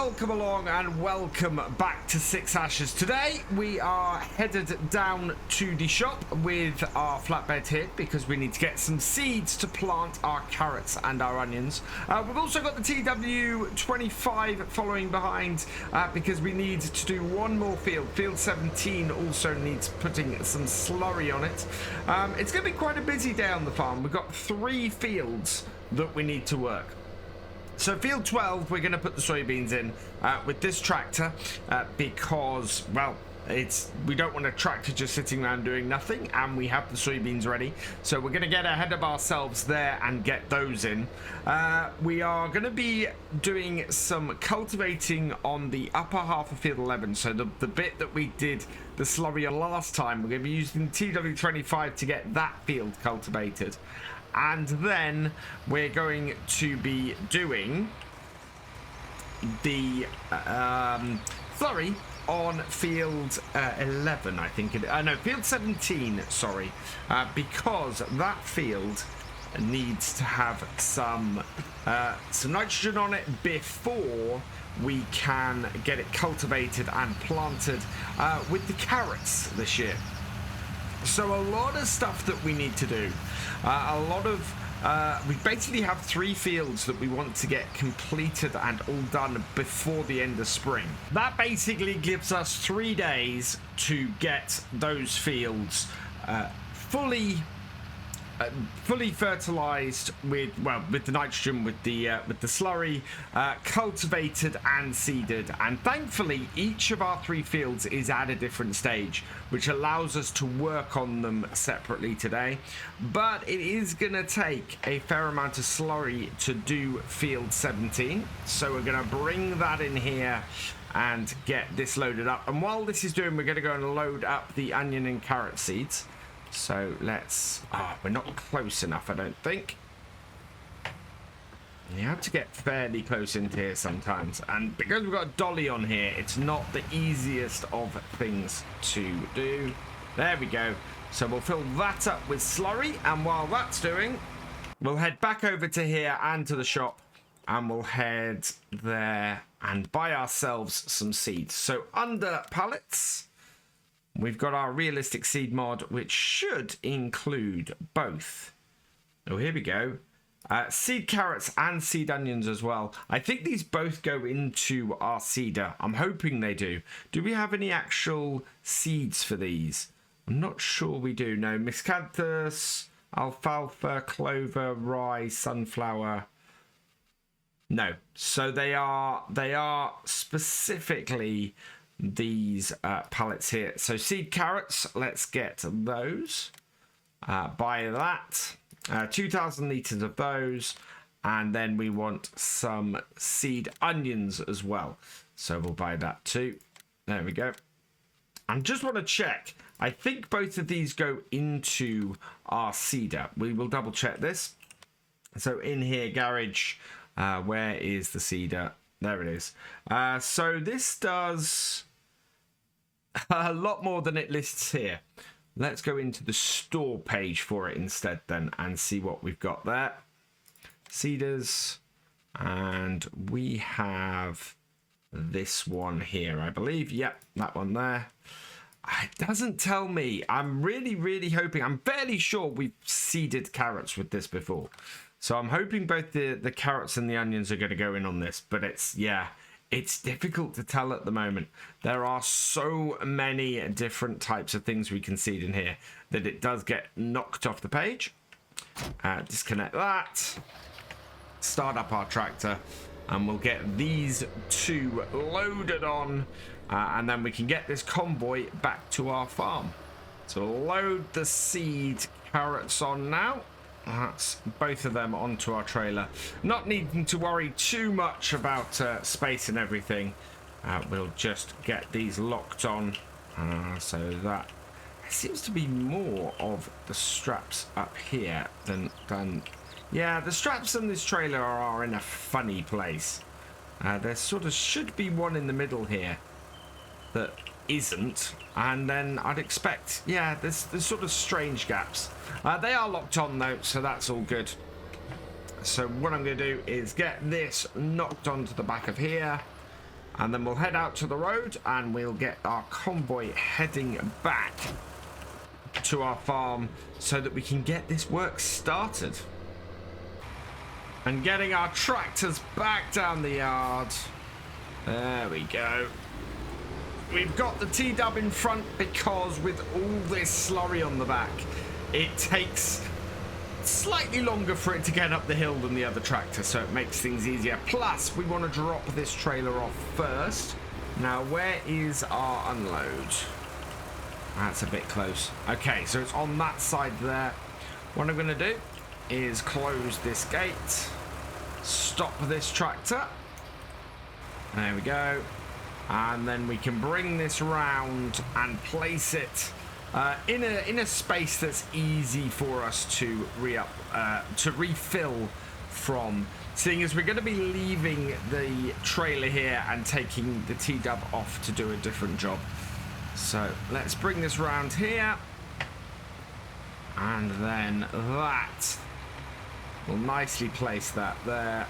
Welcome along and welcome back to Six Ashes. Today we are headed down to the shop with our flatbed here because we need to get some seeds to plant our carrots and our onions. We've also got the TW25 following behind because we need to do one more field. Field 17 also needs putting some slurry on it. It's going to be quite a busy day on the farm. We've got 3 fields that we need to work. So field 12, we're going to put the soybeans in with this tractor because, well, we don't want a tractor just sitting around doing nothing, and we have the soybeans ready. So we're going to get ahead of ourselves there and get those in. We are going to be doing some cultivating on the upper half of field 11. So the bit that we did the slurry on last time, we're going to be using TW25 to get that field cultivated. And then we're going to be doing the slurry on field 11, I think. No, field 17, sorry. Because that field needs to have some nitrogen on it before we can get it cultivated and planted with the carrots this year. So a lot of stuff that we need to do. We basically have 3 fields that we want to get completed and all done before the end of spring. That basically gives us 3 days to get those fields fully fertilized with the nitrogen, with the slurry, cultivated and seeded. And thankfully each of our 3 fields is at a different stage, which allows us to work on them separately today. But it is gonna take a fair amount of slurry to do field 17, so we're gonna bring that in here and get this loaded up. And while this is doing, we're gonna go and load up the onion and carrot seeds. So let's... we're not close enough, I don't think. You have to get fairly close into here sometimes. And because we've got a dolly on here, it's not the easiest of things to do. There we go. So we'll fill that up with slurry. And while that's doing, we'll head back over to here and to the shop. And we'll head there and buy ourselves some seeds. So under pallets... we've got our realistic seed mod, which should include both. Oh, here we go. Seed carrots and seed onions as well. I think these both go into our seeder. I'm hoping they do. Do we have any actual seeds for these? I'm not sure we do. No, miscanthus, alfalfa, clover, rye, sunflower. No. So they are specifically... these pallets here. So seed carrots, let's get those. Buy that. 2,000 litres of those. And then we want some seed onions as well. So we'll buy that too. There we go. And just want to check. I think both of these go into our seeder. We will double check this. So in here, garage. Where is the seeder? There it is. So this does... a lot more than it lists here. Let's go into the store page for it instead then and see what we've got there. Seeders, and we have this one here, I believe. Yep, that one there. It doesn't tell me. I'm really hoping. I'm fairly sure we've seeded carrots with this before. So I'm hoping both the carrots and the onions are going to go in on this. But it's, yeah... it's difficult to tell at the moment. There are so many different types of things we can seed in here that it does get knocked off the page. Disconnect that. Start up our tractor. And we'll get these 2 loaded on. And then we can get this convoy back to our farm. So load the seed carrots on now. That's both of them onto our trailer. Not needing to worry too much about space and everything. We'll just get these locked on. So that seems to be more of the straps up here than... yeah, the straps on this trailer are in a funny place. There sort of should be one in the middle here that isn't, and then I'd expect, yeah, there's sort of strange gaps. They are locked on though, so that's all good. So what I'm going to do is get this knocked onto the back of here, And then we'll head out to the road and we'll get our convoy heading back to our farm so that we can get this work started. And getting our tractors back down the yard. There we go. We've got the T-dub in front because with all this slurry on the back, it takes slightly longer for it to get up the hill than the other tractor, so it makes things easier. Plus, we want to drop this trailer off first. Now, where is our unload? That's a bit close. Okay, so it's on that side there. What I'm going to do is close this gate, stop this tractor. There we go. And then we can bring this round and place it in a space that's easy for us to refill from, seeing as we're going to be leaving the trailer here and taking the T-dub off to do a different job. So let's bring this round here, and then that will nicely place that there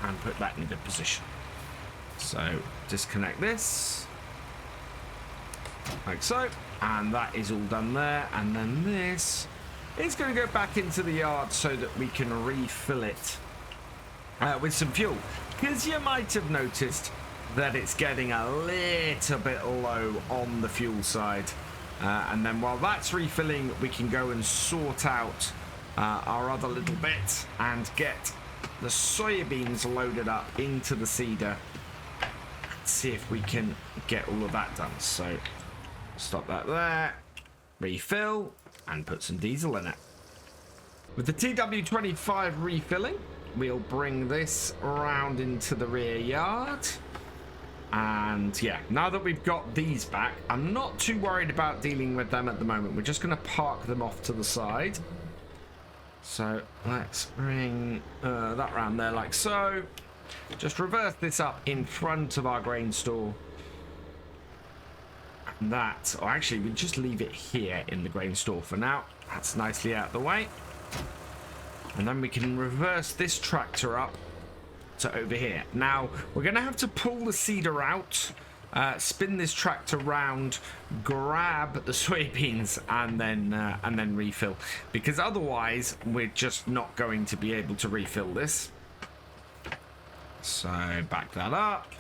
and put that in a good position. So disconnect this like so, and that is all done there. And then this is going to go back into the yard so that we can refill it with some fuel, because you might have noticed that it's getting a little bit low on the fuel side. And then while that's refilling, we can go and sort out our other little bit and get the soybeans loaded up into the seeder. See if we can get all of that done. So stop that there, refill, and put some diesel in it. With the TW25 refilling, we'll bring this around into the rear yard. And yeah, now that we've got these back, I'm not too worried about dealing with them at the moment. We're just going to park them off to the side. So let's bring that round there like so. Just reverse this up in front of our grain store. And that, or actually we just leave it here in the grain store for now. That's nicely out of the way. And then we can reverse this tractor up to over here. Now we're going to have to pull the seeder out, spin this tractor round, grab the soybeans, and then refill, because otherwise we're just not going to be able to refill this. So back that up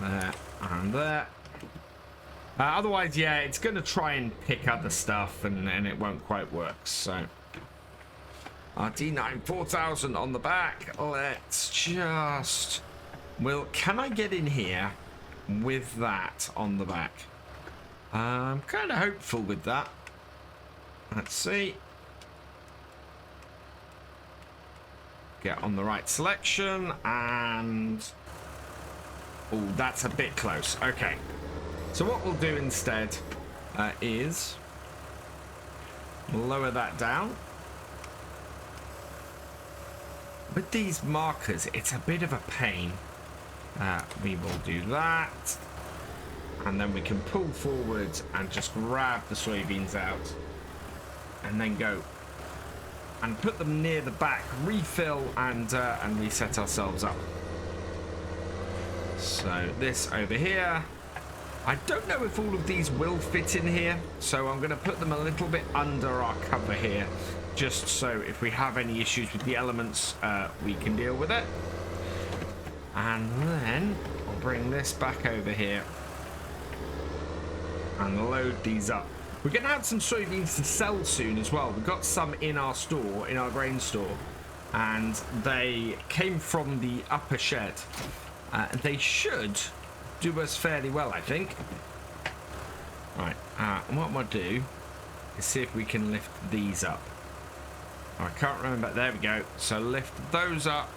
there and there. Otherwise, yeah, it's going to try and pick other stuff, and it won't quite work. So our D9 4000 on the back. Let's just, well, can I get in here with that on the back? I'm kind of hopeful with that. Let's see. Get on the right selection, and oh, that's a bit close. Okay, so what we'll do instead is lower that down. With these markers, it's a bit of a pain. We will do that, and then we can pull forward and just grab the soybeans out, and then go and put them near the back, refill, and reset ourselves up. So this over here. I don't know if all of these will fit in here, so I'm going to put them a little bit under our cover here, just so if we have any issues with the elements, we can deal with it. And then I'll bring this back over here and load these up. We're going to have some soybeans to sell soon as well. We've got some in our store, in our grain store, and they came from the upper shed. They should do us fairly well, I think. Right, and what I'm going to do is see if we can lift these up. I can't remember. There we go. So lift those up,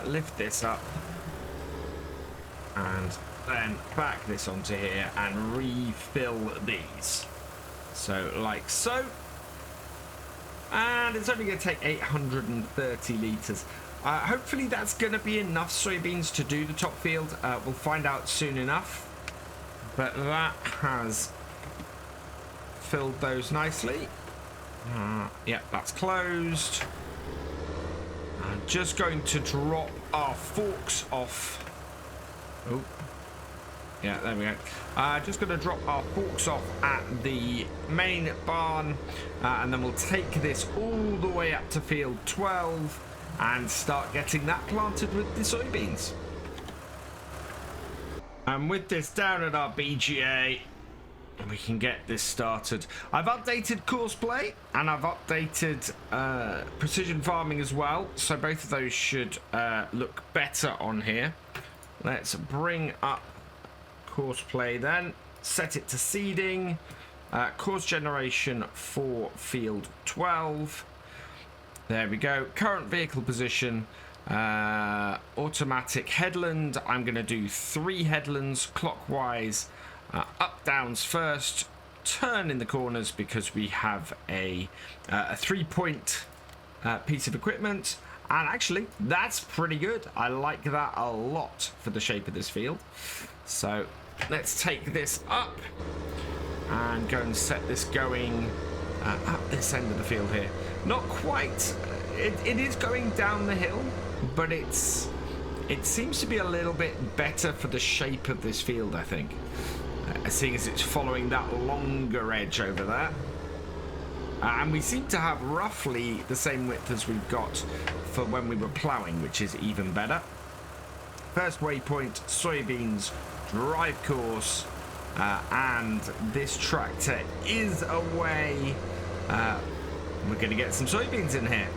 lift this up, and then back this onto here and refill these. So like so. And it's only going to take 830 litres. Hopefully that's going to be enough soybeans to do the top field. We'll find out soon enough. But that has filled those nicely. Yep, that's closed. And just going to drop our forks off. Oh, yeah, there we go. Just going to drop our forks off at the main barn, and then we'll take this all the way up to field 12 and start getting that planted with the soybeans. And with this down at our BGA, we can get this started. I've updated courseplay and I've updated precision farming as well, so both of those should look better on here. Let's bring up courseplay then, set it to seeding, course generation for field 12. There we go. Current vehicle position, automatic headland. I'm going to do 3 headlands clockwise, up downs first, turn in the corners because we have a 3-point piece of equipment. And actually, that's pretty good. I like that a lot for the shape of this field. So let's take this up and go and set this going up this end of the field here. Not quite. It is going down the hill, but it seems to be a little bit better for the shape of this field, I think. Seeing as it's following that longer edge over there. And we seem to have roughly the same width as we've got for when we were ploughing, which is even better. First waypoint, soybeans, drive course, and this tractor is away. We're going to get some soybeans in here.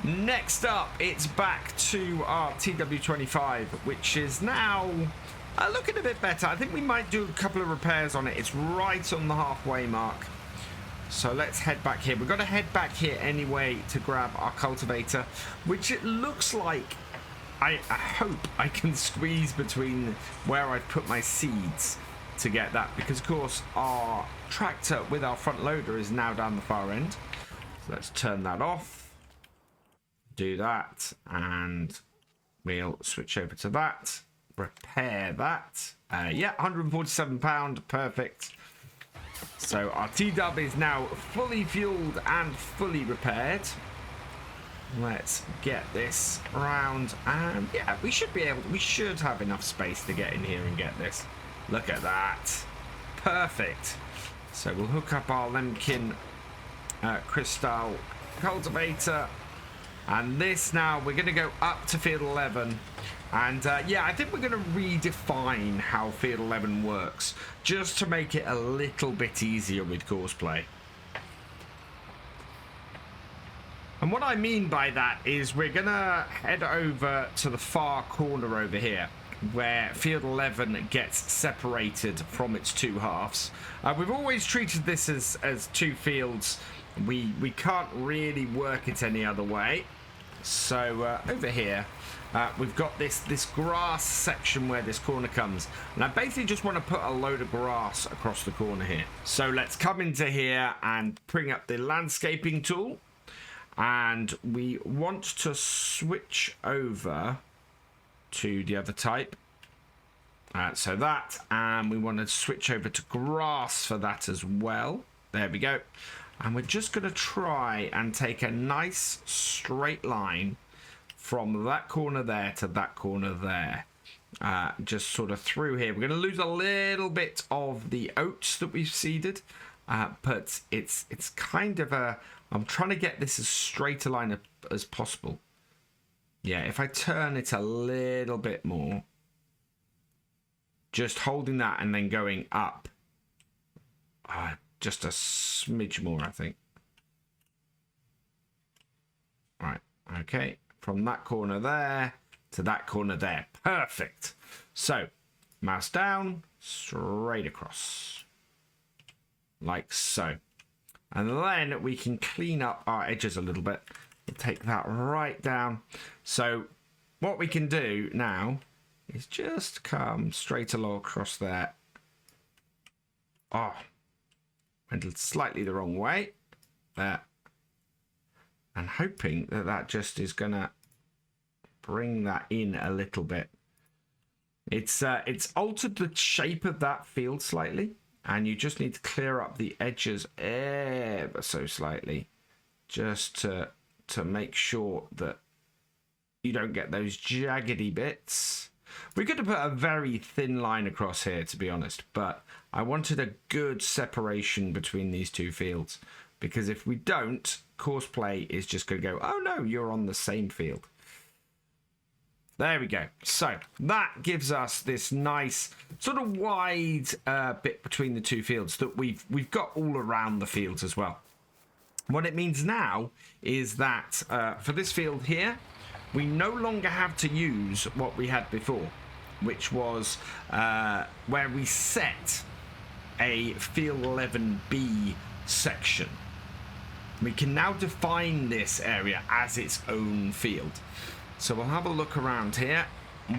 Next up, it's back to our TW25, which is now looking a bit better. I think we might do a couple of repairs on it. It's right on the halfway mark. So let's head back here. We've got to head back here anyway to grab our cultivator, which it looks like I hope I can squeeze between where I've put my seeds to get that, because of course our tractor with our front loader is now down the far end. So let's turn that off, do that, and we'll switch over to that, repair that. Yeah, £147, perfect. So our T-Dub is now fully fueled and fully repaired. Let's get this round, and yeah, we should have enough space to get in here and get this. Look at that, perfect. So we'll hook up our Lemkin Crystal cultivator, and this now we're going to go up to field 11. And yeah, I think we're going to redefine how field 11 works, just to make it a little bit easier with courseplay. And what I mean by that is we're going to head over to the far corner over here, where field 11 gets separated from its two halves. We've always treated this as two fields. We can't really work it any other way. So over here, we've got this grass section where this corner comes, and I basically just want to put a load of grass across the corner here. So let's come into here and bring up the landscaping tool, and we want to switch over to the other type. So that, and we want to switch over to grass for that as well. There we go. And we're just going to try and take a nice straight line from that corner there to that corner there. Just sort of through here. We're going to lose a little bit of the oats that we've seeded, but it's kind of a... I'm trying to get this as straight a line as possible. Yeah, if I turn it a little bit more, just holding that and then going up, just a smidge more, I think. Right, okay. From that corner there to that corner there. Perfect. So, mouse down, straight across. Like so. And then we can clean up our edges a little bit. We'll take that right down. So, what we can do now is just come straight along across there. Oh, went slightly the wrong way. There. And hoping that that just is going to bring that in a little bit. It's altered the shape of that field slightly, and you just need to clear up the edges ever so slightly, just to to make sure that you don't get those jaggedy bits. We could have put a very thin line across here, to be honest, but I wanted a good separation between these two fields, because if we don't, course play is just going to go, oh no, you're on the same field. There we go. So that gives us this nice sort of wide bit between the two fields that we've got all around the fields as well. What it means now is that for this field here, we no longer have to use what we had before, which was where we set a field 11B section. We can now define this area as its own field. So we'll have a look around here.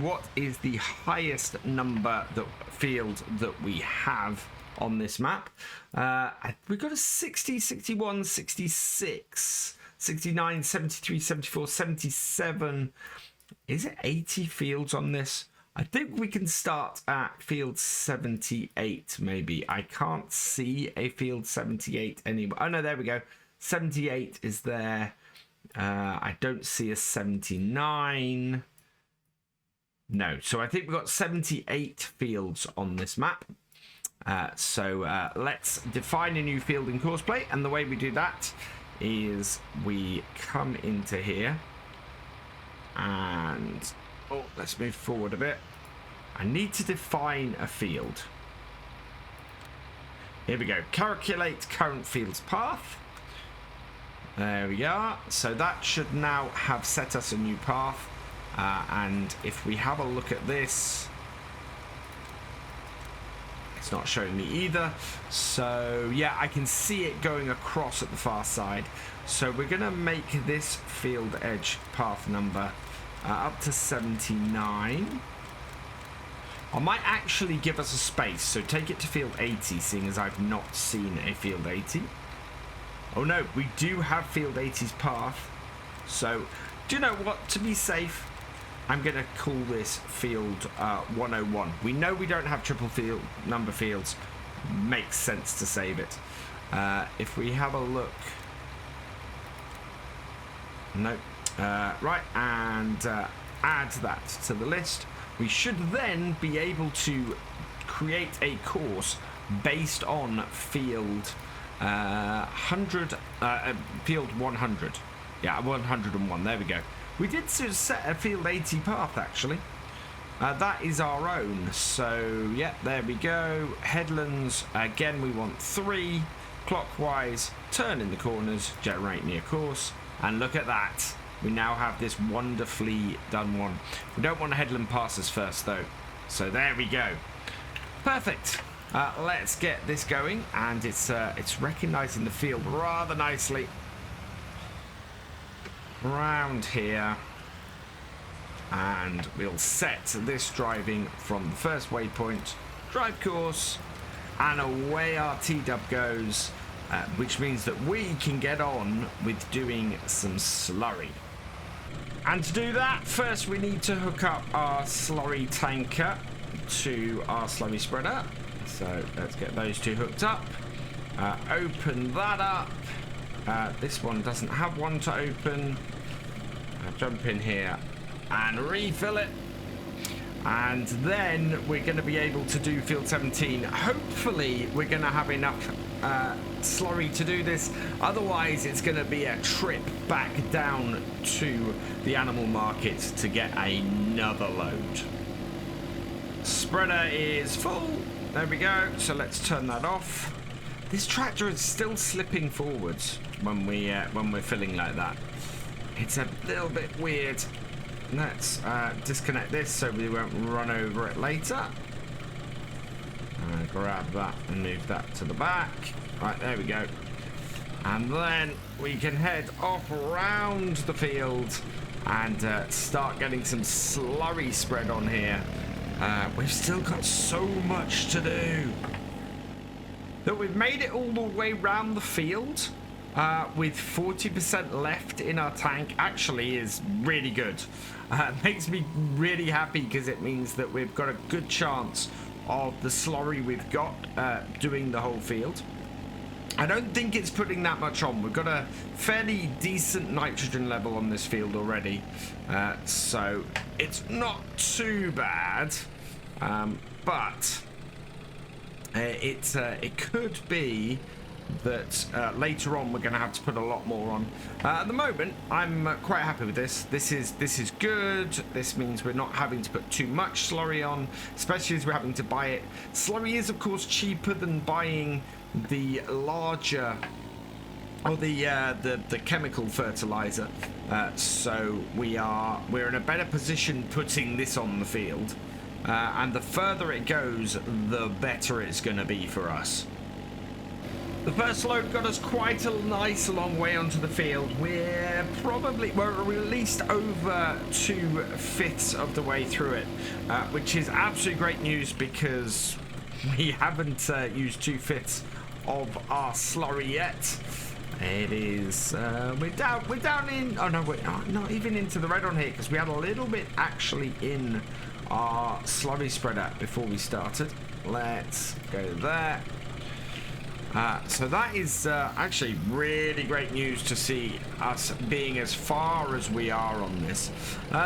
What is the highest number field that we have on this map? We've got a 60, 61, 66, 69, 73, 74, 77. Is it 80 fields on this? I think we can start at field 78 maybe. I can't see a field 78 anywhere. Oh no, there we go. 78 is there. I don't see a 79. No, so I think we've got 78 fields on this map. So let's define a new field in course play, and the way we do that is we come into here and let's move forward a bit. I need to define a field. Here we go. Calculate current field's path. There we are. So that should now have set us a new path. And if we have a look at this, it's not showing me either. So yeah, I can see it going across at the far side. So we're going to make this field edge path number up to 79. I might actually give us a space. So take it to field 80, seeing as I've not seen a field 80. Oh no, we do have field 80's path. So, do you know what? To be safe, I'm going to call this field 101. We know we don't have triple field number fields. Makes sense to save it. If we have a look. No. Right, and add that to the list. We should then be able to create a course based on field 100, field 100. Yeah, 101. There we go. We did set a field 80 path actually. That is our own. So yeah, there we go. Headlands again. We want 3 clockwise. Turn in the corners. Generate near course. And look at that. We now have this wonderfully done one. We don't want a headland pass us first though. So there we go. Perfect. Let's get this going, and it's recognizing the field rather nicely. Round here, and we'll set this driving from the first waypoint, drive course, and away our T-dub goes, which means that we can get on with doing some slurry. And to do that, first we need to hook up our slurry tanker to our slurry spreader. So let's get those two hooked up. Open that up. This one doesn't have one to open. Jump in here and refill it. And then we're going to be able to do field 17. Hopefully we're going to have enough slurry to do this. Otherwise it's going to be a trip back down to the animal market to get another load. Spreader is full. There we go. So let's turn that off. This tractor is still slipping forwards when we're filling like that. It's a little bit weird. Let's disconnect this so we won't run over it later. Grab that and move that to the back. Right, there we go. And then we can head off around the field and start getting some slurry spread on here. We've still got so much to do. That we've made it all the way around the field with 40% left in our tank actually is really good. Makes me really happy because it means that we've got a good chance of the slurry we've got doing the whole field. I don't think it's putting that much on. We've got a fairly decent nitrogen level on this field already, so it's not too bad, but it could be that later on we're going to have to put a lot more on. At the moment, I'm quite happy with this. This is good. This means we're not having to put too much slurry on, especially as we're having to buy it. Slurry is, of course, cheaper than buying the larger or the chemical fertilizer. So we're in a better position putting this on the field, and the further it goes, the better it's going to be for us. The first load got us quite a nice long way onto the field. We're at least over 2/5 of the way through it, which is absolutely great news because we haven't used 2/5 of our slurry yet. It is we're down in, oh no, we're not even into the red on here because we had a little bit actually in our slurry spreader before we started. Let's go there. So that is actually really great news to see us being as far as we are on this.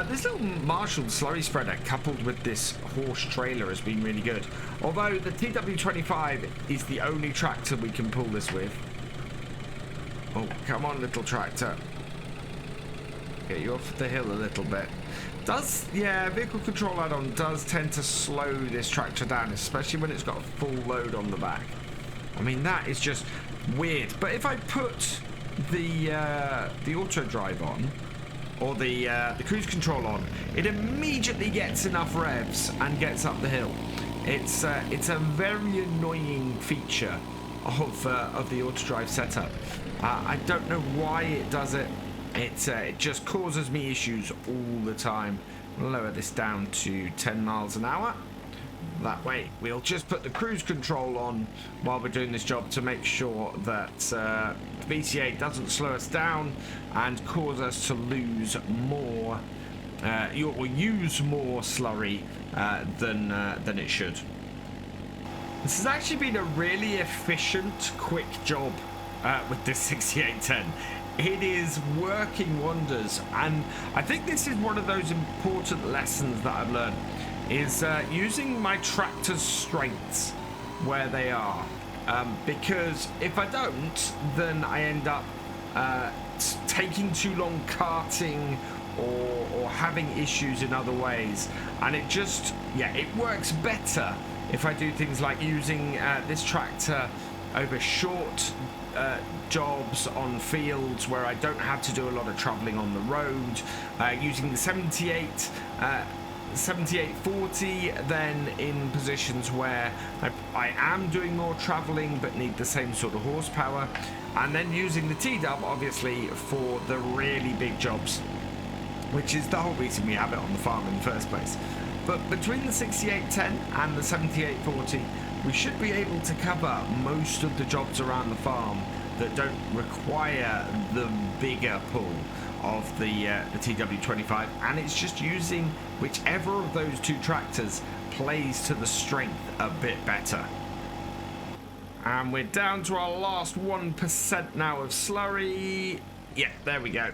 This little Marshall slurry spreader coupled with this horse trailer has been really good. Although the TW25 is the only tractor we can pull this with. Oh, come on, little tractor. Get you off the hill a little bit. Vehicle control add-on does tend to slow this tractor down, especially when it's got a full load on the back. I mean, that is just weird. But if I put the auto drive on, or the cruise control on, it immediately gets enough revs and gets up the hill. It's a very annoying feature of the auto drive setup. I don't know why it does it. It just causes me issues all the time. I'll lower this down to 10 miles an hour. That way we'll just put the cruise control on while we're doing this job to make sure that the VC8 doesn't slow us down and cause us to lose more or use more slurry than it should. This has actually been a really efficient, quick job with this 6810. It is working wonders, and I think this is one of those important lessons that I've learned, is using my tractor's strengths where they are, because if I don't, then I end up taking too long carting or having issues in other ways, and it just, it works better if I do things like using this tractor over short jobs on fields where I don't have to do a lot of traveling on the road, using the 7840 then in positions where I am doing more traveling but need the same sort of horsepower, and then using the T-Dub obviously for the really big jobs, which is the whole reason we have it on the farm in the first place. But between the 6810 and the 7840, we should be able to cover most of the jobs around the farm that don't require the bigger pull of the TW25, and it's just using whichever of those two tractors plays to the strength a bit better. And we're down to our last 1% now of slurry. Yeah, there we go.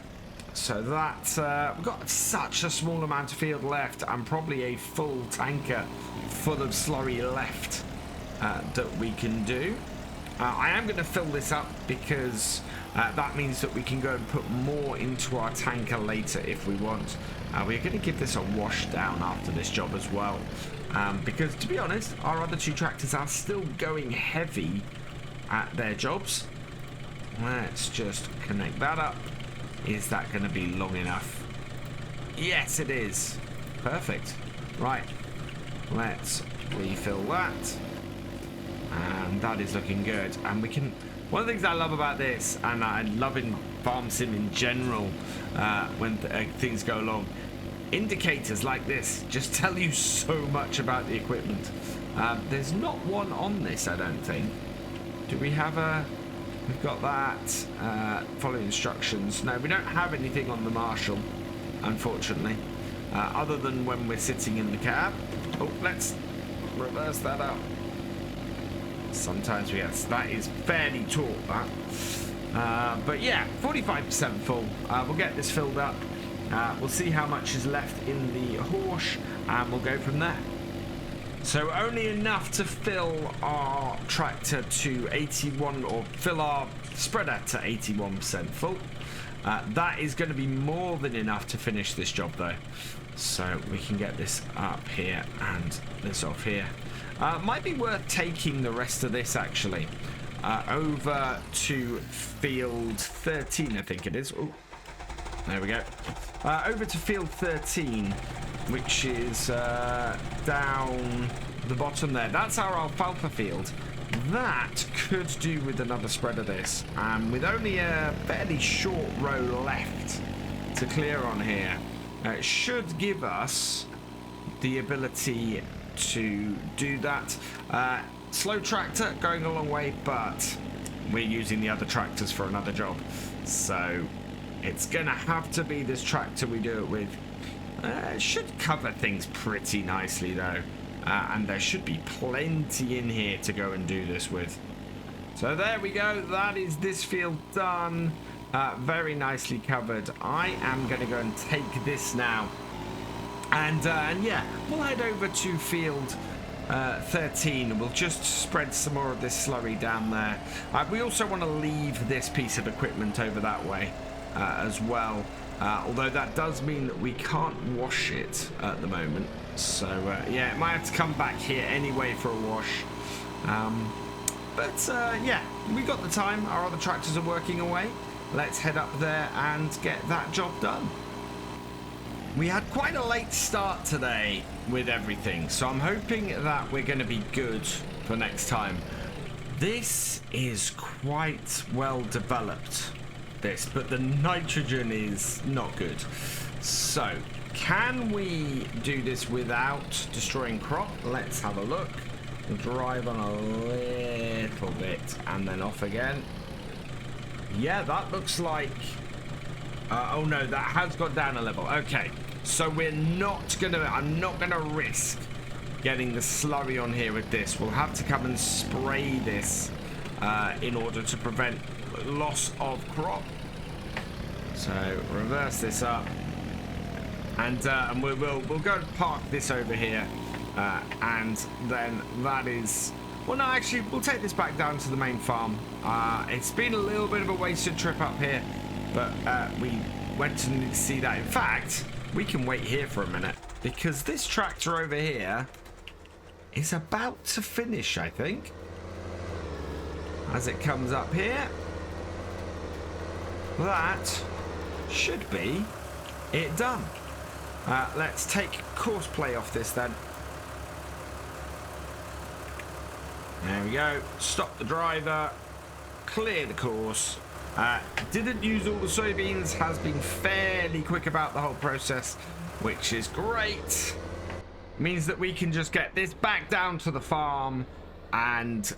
So that we've got such a small amount of field left, and probably a full tanker full of slurry left that we can do. I am going to fill this up because that means that we can go and put more into our tanker later if we want. We're going to give this a wash down after this job as well, because to be honest, our other two tractors are still going heavy at their jobs. Let's just connect that up. Is that going to be long enough? Yes, it is. Perfect. Right. Let's refill that. And that is looking good. And we can... One of the things I love about this, and I love in farm sim in general, when things go along, indicators like this just tell you so much about the equipment. There's not one on this, I don't think. Do we have a... We've got that. Follow instructions. No, we don't have anything on the Marshall, unfortunately, other than when we're sitting in the cab. Oh, let's reverse that up. Sometimes we get, that is fairly taut, that. But yeah, 45% full. We'll get this filled up. We'll see how much is left in the horse, and we'll go from there. So only enough to fill our tractor to 81, or fill our spreader to 81% full. That is going to be more than enough to finish this job though. So we can get this up here and this off here. Might be worth taking the rest of this actually over to field 13, I think it is. Ooh, there we go. Over to field 13, which is down the bottom there. That's our alfalfa field. That could do with another spread of this. With only a fairly short row left to clear on here, it should give us the ability to do that. Slow tractor going a long way, but we're using the other tractors for another job. So it's going to have to be this tractor we do it with. It should cover things pretty nicely though. And there should be plenty in here to go and do this with. So there we go. That is this field done. Very nicely covered. I am going to go and take this now. And yeah, we'll head over to field 13. We'll just spread some more of this slurry down there. We also want to leave this piece of equipment over that way as well. Although that does mean that we can't wash it at the moment. So yeah, it might have to come back here anyway for a wash. But yeah, we got the time. Our other tractors are working away. Let's head up there and get that job done. We had quite a late start today with everything, so I'm hoping that we're going to be good for next time. This is quite well developed, but the nitrogen is not good. So can we do this without destroying crop? Let's have a look. We'll drive on a little bit and then off again. Yeah, that looks like oh no, that has got down a level. Okay, so I'm not gonna risk getting the slurry on here with this. We'll have to come and spray this in order to prevent loss of crop. So reverse this up, and we'll go and park this over here, and then that is. Well, no, actually, we'll take this back down to the main farm. It's been a little bit of a wasted trip up here, but we went to see that. In fact, we can wait here for a minute, because this tractor over here is about to finish, I think. As it comes up here, that should be it done. Let's take course play off this then. There we go. Stop the driver. Clear the course. Didn't use all the soybeans. Has been fairly quick about the whole process, which is great. Means that we can just get this back down to the farm and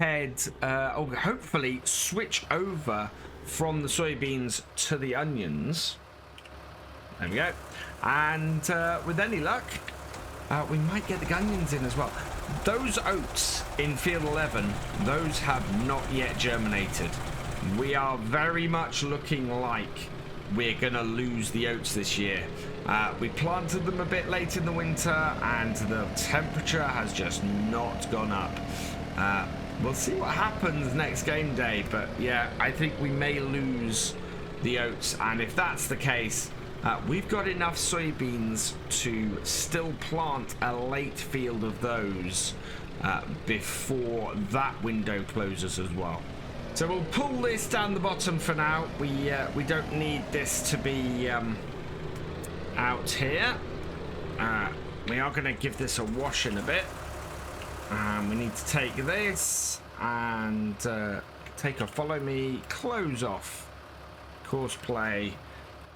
head, hopefully switch over from the soybeans to the onions. There we go. And with any luck, we might get the onions in as well. Those oats in field 11, those have not yet germinated. We are very much looking like we're gonna lose the oats this year. We planted them a bit late in the winter and the temperature has just not gone up. We'll see what happens next game day, but yeah, I think we may lose the oats, and if that's the case, we've got enough soybeans to still plant a late field of those before that window closes as well. So we'll pull this down the bottom for now. We don't need this to be out here. We are going to give this a wash in a bit. We need to take this and take a follow me, close off, course play.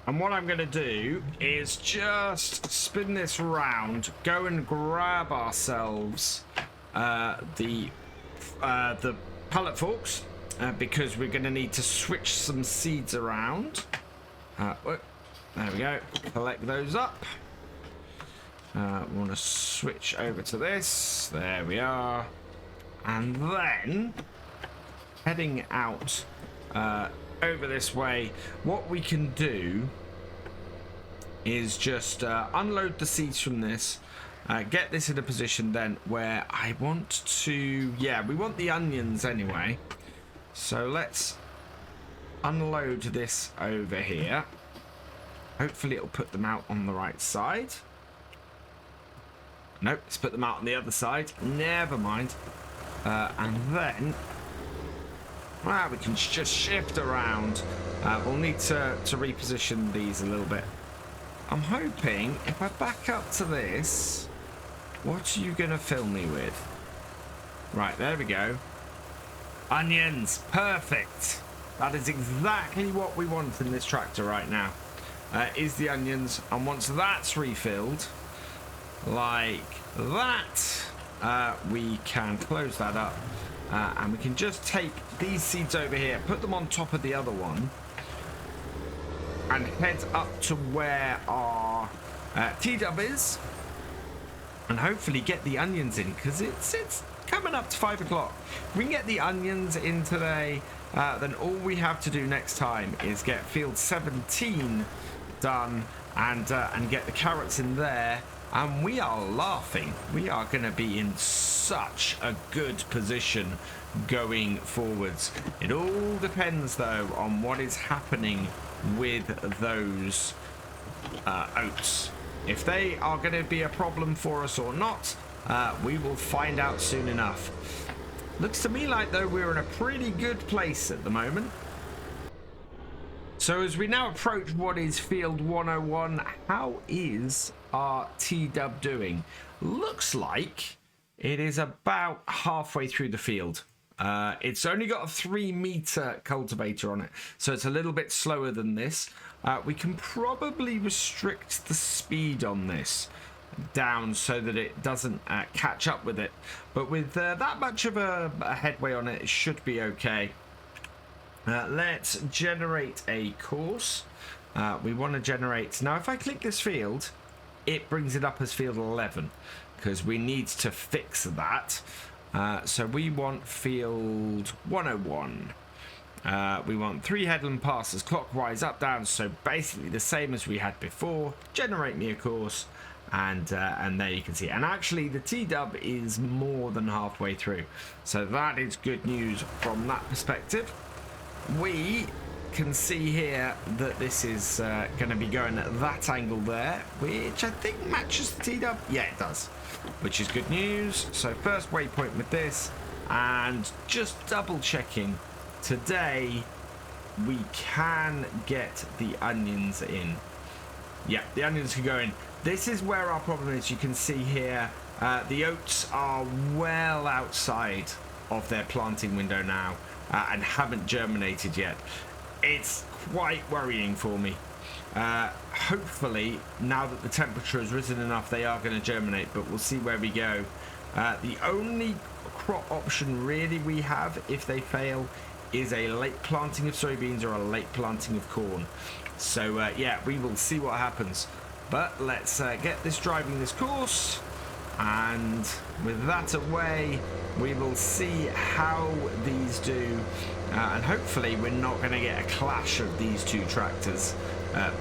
And what I'm going to do is just spin this round, go and grab ourselves the pallet forks, because we're going to need to switch some seeds around. There we go. Collect those up. We want to switch over to this. There we are. And then heading out over this way, what we can do is just unload the seeds from this, get this in a position then where I want to, yeah, we want the onions anyway. So let's unload this over here. Hopefully it'll put them out on the right side. Nope, let's put them out on the other side. Never mind. And then, well, we can just shift around. We'll need to reposition these a little bit. I'm hoping if I back up to this, what are you going to fill me with? Right, there we go. Onions, perfect. That is exactly what we want in this tractor right now, is the onions. And once that's refilled, like that, we can close that up. And we can just take these seeds over here, put them on top of the other one, and head up to where our T-dub is, and hopefully get the onions in, because it's coming up to 5 o'clock. If we can get the onions in today, then all we have to do next time is get field 17 done and get the carrots in there, and we are laughing. We are going to be in such a good position going forwards. It all depends though on what is happening with those oats. If they are going to be a problem for us or not, we will find out soon enough. Looks to me like though we're in a pretty good place at the moment. So as we now approach what is field 101, how is our T-dub doing? Looks like it is about halfway through the field. It's only got a 3-meter cultivator on it, so it's a little bit slower than this. We can probably restrict the speed on this down so that it doesn't catch up with it. But with that much of a headway on it, it should be okay. Let's generate a course. We want to generate... Now, if I click this field, it brings it up as field 11, because we need to fix that. So we want field 101. We want 3 headland passes clockwise up, down, so basically the same as we had before. Generate me a course, and there you can see. And actually the T-dub is more than halfway through, so that is good news from that perspective. We can see here that this is going to be going at that angle there, which I think matches the T-dub. Yeah, it does, which is good news. So first waypoint with this, and just double checking, today we can get the onions in. Yeah, the onions can go in. This is where our problem is. You can see here the oats are well outside of their planting window now, and haven't germinated yet. It's quite worrying for me. Hopefully, now that the temperature has risen enough, they are going to germinate, but we'll see where we go. The only crop option really we have, if they fail, is a late planting of soybeans or a late planting of corn. So yeah, we will see what happens. But let's get this driving this course, and with that away, we will see how these do. And hopefully we're not going to get a clash of these two tractors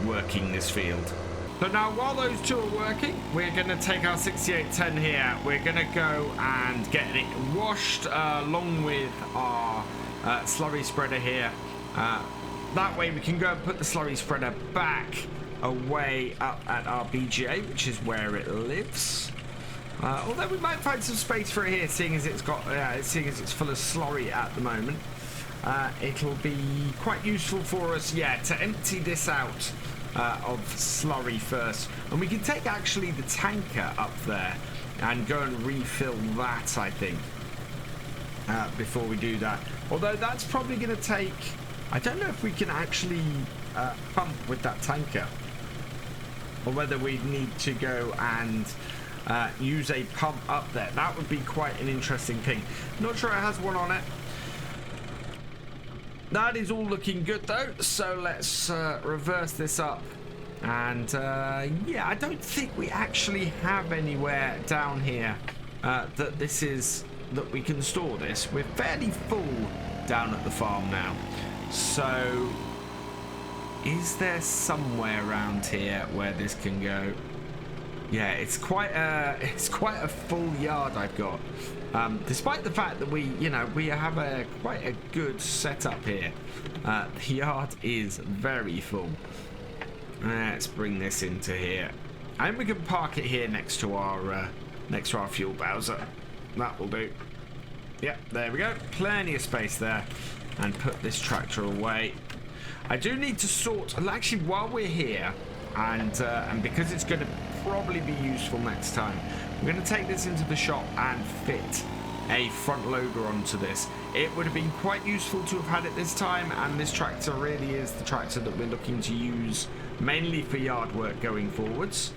working this field. So now while those two are working, we're going to take our 6810 here. We're going to go and get it washed along with our slurry spreader here. That way we can go and put the slurry spreader back away up at our BGA, which is where it lives. Although we might find some space for it here, seeing as it's got, seeing as it's full of slurry at the moment. It'll be quite useful for us, yeah, to empty this out of slurry first, and we can take actually the tanker up there and go and refill that, I think, before we do that. Although that's probably going to take, I don't know if we can actually pump with that tanker, or whether we need to go and use a pump up there. That would be quite an interesting thing. Not sure it has one on it. That is all looking good though, so let's reverse this up. And yeah, I don't think we actually have anywhere down here that this is that we can store this. We're fairly full down at the farm now. So is there somewhere around here where this can go? Yeah, it's quite a full yard I've got. Despite the fact that we have quite a good setup here. The yard is very full. Let's bring this into here. And we can park it here next to our fuel bowser. That will do. Yep, there we go. Plenty of space there. And put this tractor away. I do need to sort. Actually, while we're here, and because it's going to probably be useful next time, I'm going to take this into the shop and fit a front loader onto this. It would have been quite useful to have had it this time, and this tractor really is the tractor that we're looking to use mainly for yard work going forwards.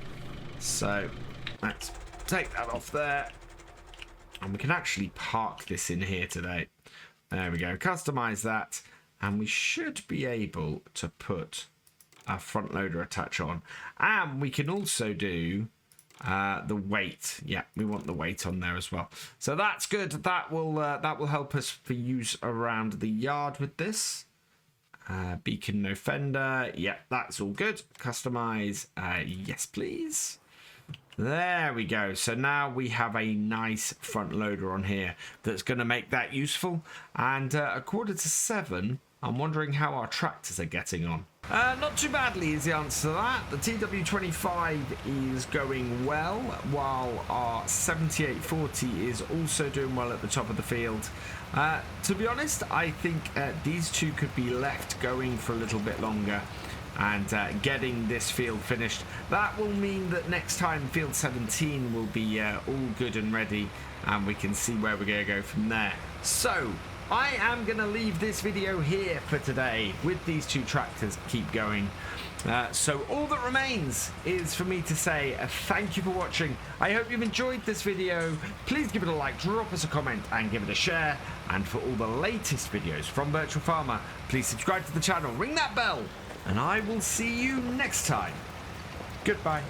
So let's take that off there, and we can actually park this in here today. There we go. Customize that, and we should be able to put a front loader attach on. And we can also do the weight. Yeah, we want the weight on there as well. So that's good. That will help us for use around the yard with this. Beacon no fender. Yeah, that's all good. Customize. Yes, please. There we go. So now we have a nice front loader on here that's going to make that useful. And a 6:45, I'm wondering how our tractors are getting on. Not too badly is the answer to that. The TW25 is going well, while our 7840 is also doing well at the top of the field. To be honest, I think these two could be left going for a little bit longer and getting this field finished. That will mean that next time field 17 will be all good and ready, and we can see where we're going to go from there. So I am going to leave this video here for today with these two tractors. Keep going. So all that remains is for me to say thank you for watching. I hope you've enjoyed this video. Please give it a like, drop us a comment, and give it a share. And for all the latest videos from Virtual Farmer, please subscribe to the channel, ring that bell, and I will see you next time. Goodbye.